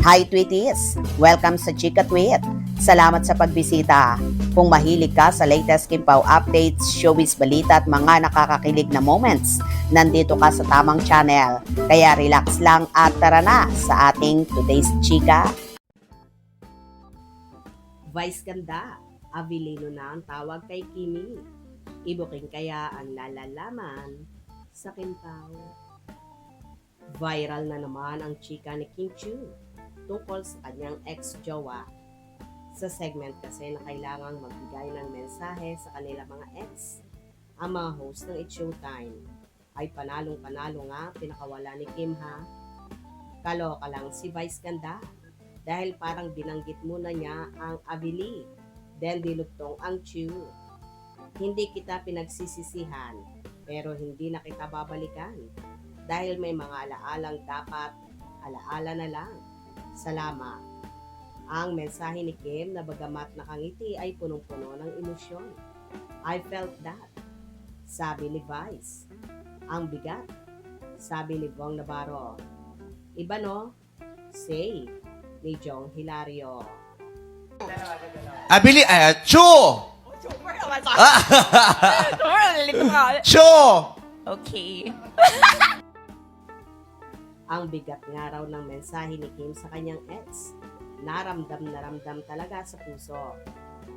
Hi Tweeties! Welcome sa Chika Tweet. Salamat sa pagbisita. Kung mahilig ka sa latest Kim Pao updates, showbiz balita at mga nakakakilig na moments, nandito ka sa tamang channel. Kaya relax lang at tara na sa ating today's Chika. Vice ganda, Avilino na ang tawag kay Kimi. Ibuking kaya ang lalalaman sa Kim Pao. Viral na naman ang chika ni Kim Chiu tungkol sa kanyang ex-jowa. Sa segment kasi na kailangang magbigay ng mensahe sa kanila mga ex, ang mga host ng It's Showtime ay panalong-panalo nga pinakawala ni Kim ha. Kaloka lang si Vice ganda dahil parang binanggit muna niya ang Avili, then dilugtong ang Chiu. Hindi kita pinagsisisihan pero hindi na kita babalikan dahil may mga alaalang dapat alaala na lang. Salamat. Ang mensahe ni Kim na bagamat nakangiti ay punong-puno ng emosyon. I felt that. Sabi ni Vice. Ang bigat. Sabi ni Bong Navarro. Iba no? Say ni Jong Hilario. Abili, Chu! Chu! Okay. Ang bigat nga raw ng mensahe ni Kim sa kanyang ex. Naramdam na ramdam talaga sa puso.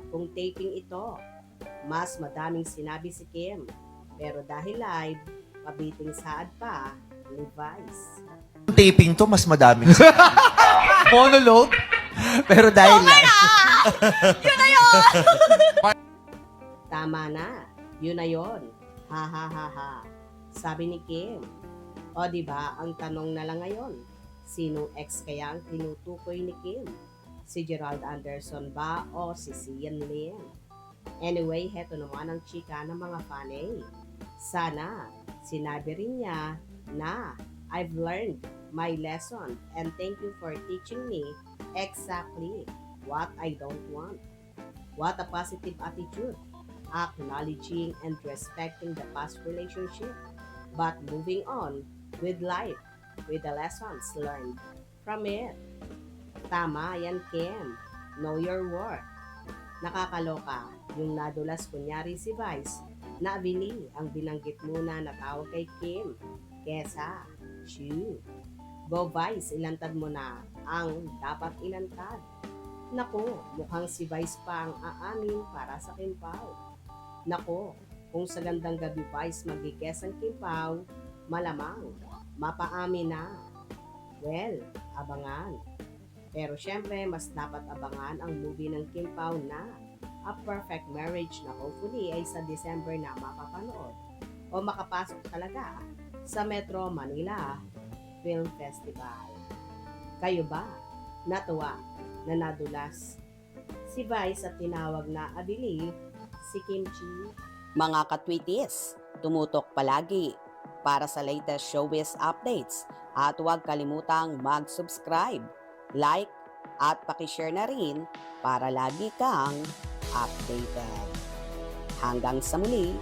Kung taping ito, mas madaming sinabi si Kim. Pero dahil live, pabiting saad pa ni Vice. Taping to, mas madami. Monologue? Pero dahil Yun na yun! Tama na, yun na yun. Ha ha ha ha. Sabi ni Kim. O diba, ang tanong na lang ngayon, sinong ex kaya ang tinutukoy ni Kim? Si Gerald Anderson ba o si Sian Lim? Anyway, heto naman ang chika ng mga fanay. Sana, sinabi rin niya na I've learned my lesson and thank you for teaching me exactly what I don't want. What a positive attitude, acknowledging and respecting the past relationship, but moving on with life, with the lessons learned from it. Tama yan, Kim. Know your worth. Nakakaloka yung nadulas kunyari si Vice na Avili ang binanggit muna na tawag kay Kim kesa Chiu. Go Vice, ilantad mo na ang dapat ilantad. Naku, mukhang si Vice pa ang aamin para sa Kim Pao. Naku, kung sa gandang gabi Vice magigess ang Kim Pao, malamang mapaamin na. Well, abangan. Pero syempre, mas dapat abangan ang movie ng Kim Pao na A Perfect Marriage na hopefully ay sa December na mapapanood o makapasok talaga sa Metro Manila Film Festival. Kayo ba natuwa na nadulas si Vice at tinawag na Abili si Kim Chiu? Mga katwitis, tumutok palagi para sa latest showbiz updates at huwag kalimutang mag-subscribe, like at pakishare na rin para lagi kang updated. Hanggang sa muli!